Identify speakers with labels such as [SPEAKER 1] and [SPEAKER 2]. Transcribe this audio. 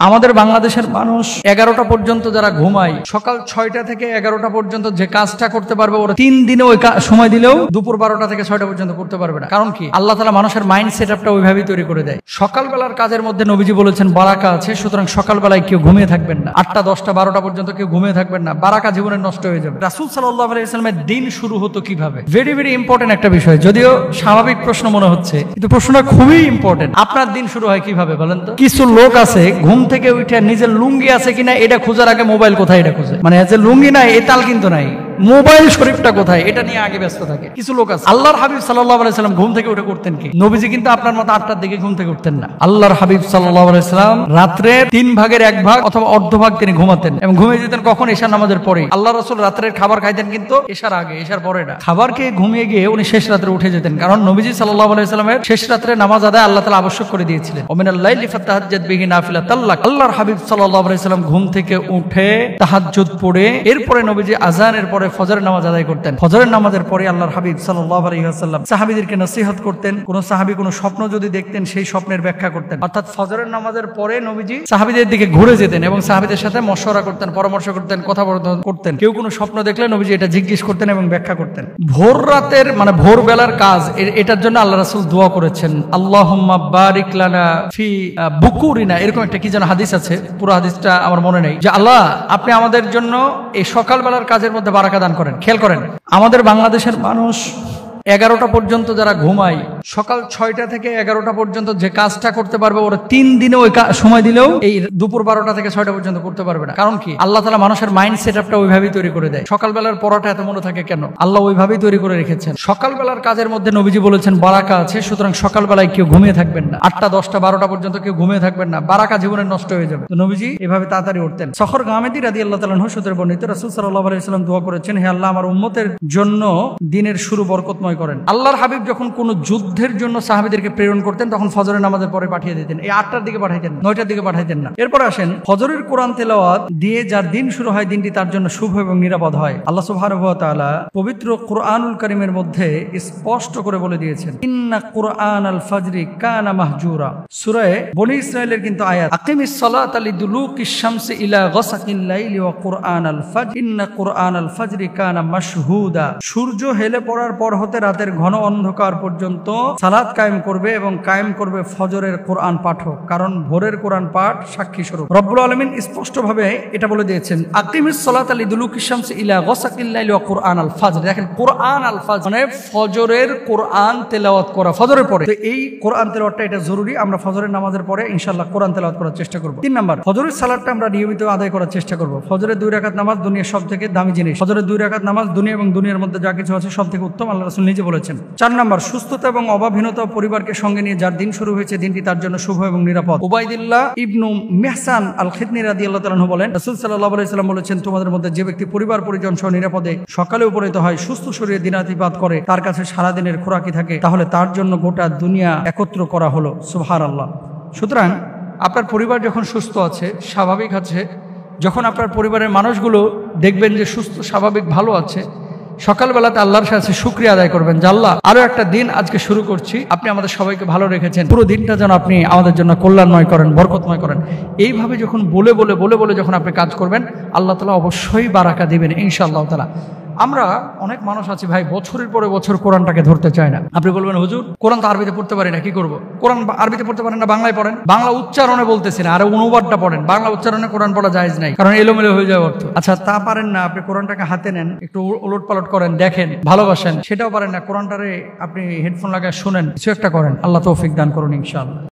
[SPEAKER 1] আমাদের বাংলাদেশের মানুষ 11টা পর্যন্ত যারা ঘুমায়, সকাল 6টা থেকে 11টা পর্যন্ত যে কাজটা করতে পারবে ওরা 3 দিনে ওই সময় দিলেও দুপুর 12টা থেকে 6টা পর্যন্ত করতে পারবে না। কারণ কি? আল্লাহ তাআলা মানুষের মাইন্ড সেটআপটা ওইভাবেই তৈরি করে দেয়। সকালবেলার কাজের মধ্যে নবীজি বলেছেন বারাকা আছে, সুতরাং সকালবেলায় কেউ ঘুমিয়ে থাকবেন না। 8টা 10টা 12টা পর্যন্ত কেউ ঘুমিয়ে থাকবেন না, বারাকা জীবনের নষ্ট হয়ে যাবে। রাসূল সাল্লাল্লাহু আলাইহি ওয়াসাল্লামের দিন শুরু হতো কিভাবে? ভেরি ভেরি ইম্পর্টেন্ট একটা বিষয়, যদিও স্বাভাবিক প্রশ্ন মনে হচ্ছে, কিন্তু প্রশ্নটা খুবই ইম্পর্টেন্ট। আপনার দিন শুরু হয় কিভাবে বলেন তো? কিছু লোক আছে ঘুম থেকে উঠে নিজের লুঙ্গি আছে কিনা এটা খোঁজার আগে মোবাইল কোথায় এটা খোঁজে, মানে যে লুঙ্গি নাই এ তাল কিন্তু নাই, মোবাইল শরীফটা কোথায় এটা নিয়ে আগে ব্যস্ত থাকে। কিছু লোক আছে। আল্লাহর হাবিব সাল্লাল্লাহু আলাইহি সাল্লাম ঘুম থেকে উঠে করতেন কি? নবীজি কিন্তু আপনার মতো 8টার দিকে ঘুম থেকে উঠতেন না। আল্লাহর হাবিব সাল্লাল্লাহু আলাইহি সাল্লাম রাত্রে 3 ভাগের 1 ভাগ অথবা অর্ধভাগ তিনি ঘুমাতেন এবং ঘুমিয়ে যেতেন কখন? এশার নামাজের পরে। আল্লাহ রাসূল রাত্রের খাবার খাইতেন কিন্তু এশার আগে, এশার পরে না। খাবার খেয়ে ঘুমিয়ে গিয়ে উনি শেষ রাত্রে উঠে যেতেন, কারণ নবীজি সাল্লাল্লাহু আলাইহি সাল্লামের শেষ রাত্রে নামাজ আদায় আল্লাহ তাআলা আবশ্যক করে দিয়েছিলেন। ওমিনাল লাইলি ফাতাহাজ্জাদ বিহি নাফিলাতাল লাক। আল্লাহর হাবিব সাল্লাল্লাহু আলাইহি সাল্লাম ঘুম থেকে উঠে তাহাজ্জুদ পড়ে এরপরে নবীজি আযানের পরে ফজরের নামাজ আদায় করতেন। ফজরের নামাজের পরে আল্লাহর হাবিব সাল্লাল্লাহু আলাইহি ওয়াসাল্লাম সাহাবীদেরকে নসিহত করতেন। কোন সাহাবী কোন স্বপ্ন যদি দেখতেন সেই স্বপ্নের ব্যাখ্যা করতেন। অর্থাৎ ফজরের নামাজের পরে নবীজি সাহাবীদের দিকে ঘুরে যেতেন এবং সাহাবীদের সাথে মশওয়ারা করতেন, পরামর্শ করতেন, কথাবার্তা করতেন। কেউ কোনো স্বপ্ন দেখলে নবীজি এটা জিজ্ঞেস করতেন এবং ব্যাখ্যা করতেন। ভোর রাতের মানে ভোর বেলার কাজ, এটার জন্য আল্লাহ রাসূল দোয়া করেছেন, আল্লাহুম্মা বারিক লানা ফি বুকুরিনা, এরকম একটা কি যেন হাদিস আছে, পুরো হাদিসটা আমার মনে নেই, যে আল্লাহ আপনি আমাদের জন্য এই সকালবেলার কাজের মধ্যে বারাকা দান করেন। খেয়াল করেন, আমাদের বাংলাদেশের মানুষ 11টা পর্যন্ত যারা ঘুমায়, সকাল 6টা থেকে 11টা পর্যন্ত যে কাজটা করতে পারবে ওরা 3 দিনে ওই সময় দিলেও এই দুপুর 12টা থেকে 6টা পর্যন্ত করতে পারবে না। কারণ কি? আল্লাহ তাআলা মানুষের মাইন্ড সেটআপটা ওইভাবেই তৈরি করে দেয়। সকালবেলার পড়াটা এত মনে থাকে কেন? আল্লাহ ওইভাবেই তৈরি করে রেখেছেন। সকালবেলার কাজের মধ্যে নবীজি বলেছেন বারাকা আছে, সুতরাং সকালবেলায় কেউ ঘুমিয়ে থাকবেন না। 8টা 10টা 12টা পর্যন্ত কেউ ঘুমিয়ে থাকবেন না, বারাকা জীবনের নষ্ট হয়ে যাবে। তো নবীজি এভাবে তাড়াতাড়ি উঠতেন। সখর গামেদী রাদিয়াল্লাহু তাআলা আনহু সূত্রে বর্ণিত, রাসূল সাল্লাল্লাহু আলাইহি ওয়াসাল্লাম দোয়া করেছেন, হে আল্লাহ আমার উম্মতের জন্য দিনের শুরু বরকতময় করেন। আল্লাহর হাবিব যখন কোন যুদ্ধের জন্য সাহাবীদেরকে প্রেরণ করতেন তখন ফজরের নামাজের পরে পাঠিয়ে দিতেন। এই 8টার দিকে পাঠাইতেন না, 9টার দিকে পাঠাইতেন না। এরপর আসেন, ফজরের কোরআন তেলাওয়াত দিয়ে যার দিন শুরু হয় দিনটি তার জন্য শুভ এবং নিরাপদ হয়। আল্লাহ সুবহানাহু ওয়া তাআলা পবিত্র কুরআনুল কারীমের মধ্যে স্পষ্ট করে বলে দিয়েছেন, ইন্না কুরআনাল ফাজরি কানা মাহজুরা। সূরা বনী ইসরাঈলের কিন্তু আয়াত, আকিমিস সালাতা লিদুলুকিশ শামসি ইলা গাসাকিল লাইলি ওয়া কুরআনাল ফাজর ইন্না কুরআনাল ফাজরি কানা মাশহুদা। সূর্য হেলে পড়ার পর হতে রাতের ঘন অন্ধকার পর্যন্ত সালাত কায়েম করবে এবং কায়েম করবে ফজরের কোরআন পাঠও, কারণ ভোরের কোরআন পাঠ সাক্ষী স্বরূপ। রব্বুল আলামিন স্পষ্টভাবে এটা বলে দিয়েছেন, আকিমিস সালাতা লিদুলুকিশ শামসি ইলা গাসাকিল লাইলি ওয়া কুরআনাল ফাজর। দেখেন কুরআন আল ফাজর মানে ফজরের কোরআন তেলাওয়াত করা ফজরের পরে। তো এই কোরআন তেলাওয়াতটা এটা জরুরি। আমরা ফজরের নামাজের পরে ইনশাআল্লাহ কোরআন তেলাওয়াত করার চেষ্টা করব। 3 নাম্বার, ফজরের সালাতটা আমরা নিয়মিত আদায় করার চেষ্টা করব। ফজরের 2 রাকাত নামাজ দুনিয়ার সবথেকে দামি জিনিস। ফজরের 2 রাকাত নামাজ দুনিয়া এবং দুনিয়ার মধ্যে যা কিছু আছে সবথেকে উত্তম, আল্লাহ রাসূল নিজে বলেছেন। 4 নাম্বার, সুস্থতা এবং অভাবহীনতা পরিবারকে সঙ্গে নিয়ে যার দিন শুরু হয়েছে দিনটি তার জন্য শুভ এবং নিরাপদ। উবাইদুল্লাহ ইবনু মিহসান আল খিদনি রাদিয়াল্লাহু তাআলা আনহু বলেন, রাসূল সাল্লাল্লাহু আলাইহি সাল্লাম বলেছেন, তোমাদের মধ্যে যে ব্যক্তি পরিবার পরিজন সহ নিরাপদে সকালে উপনীত হয়, সুস্থ শরীরে দিনাতিপাত করে, তার কাছে সারা দিনের খোরাকি থাকে, তাহলে তার জন্য গোটা দুনিয়া একত্র করা হলো। সুবহানাল্লাহ। সুতরাং আপনার পরিবার যখন সুস্থ আছে, স্বাভাবিক আছে, যখন আপনার পরিবারের মানুষগুলো দেখবেন যে সুস্থ স্বাভাবিক ভালো আছে, সকালবেলাতে আল্লাহর কাছে শুকরিয়া আদায় করবেন যে আল্লাহ আরো একটা দিন আজকে শুরু করছি, আপনি আমাদের সবাইকে ভালো রেখেছেন, পুরো দিনটা যেন আপনি আমাদের জন্য কল্যাণময় করেন, বরকতময় করেন। এইভাবে যখন বলে বলে বলে বলে যখন আপনি কাজ করবেন, আল্লাহ তাআলা অবশ্যই বারাকা দিবেন ইনশাআল্লাহ তাআলা। আমরা অনেক মানুষ আছি ভাই, বছরের পরে বছর কোরআনটাকে ধরতে চায় না। আপনি বলবেন, হুজুর কোরআন তো আরবিতে পড়তে পারি না, কি করব? কোরআন আরবিতে পড়তে পারেন না, বাংলায় পড়েন। বাংলা উচ্চারণে বলতেছি না, আরে অনুবাদটা পড়েন। বাংলা উচ্চারণে কোরআন পড়া জায়েজ নাই, কারণ এলোমেলো হয়ে যায় অর্থ। আচ্ছা তা পারেন না, আপনি কোরআনটাকে হাতে নেন, একটু উলট পালট করেন, দেখেন, ভালোবাসেন, সেটাও পারেন না। কোরআনটারে আপনি হেডফোন লাগায় শুনেন, কিছু একটা করেন। আল্লাহ তৌফিক দান করুন ইনশাআল্লাহ।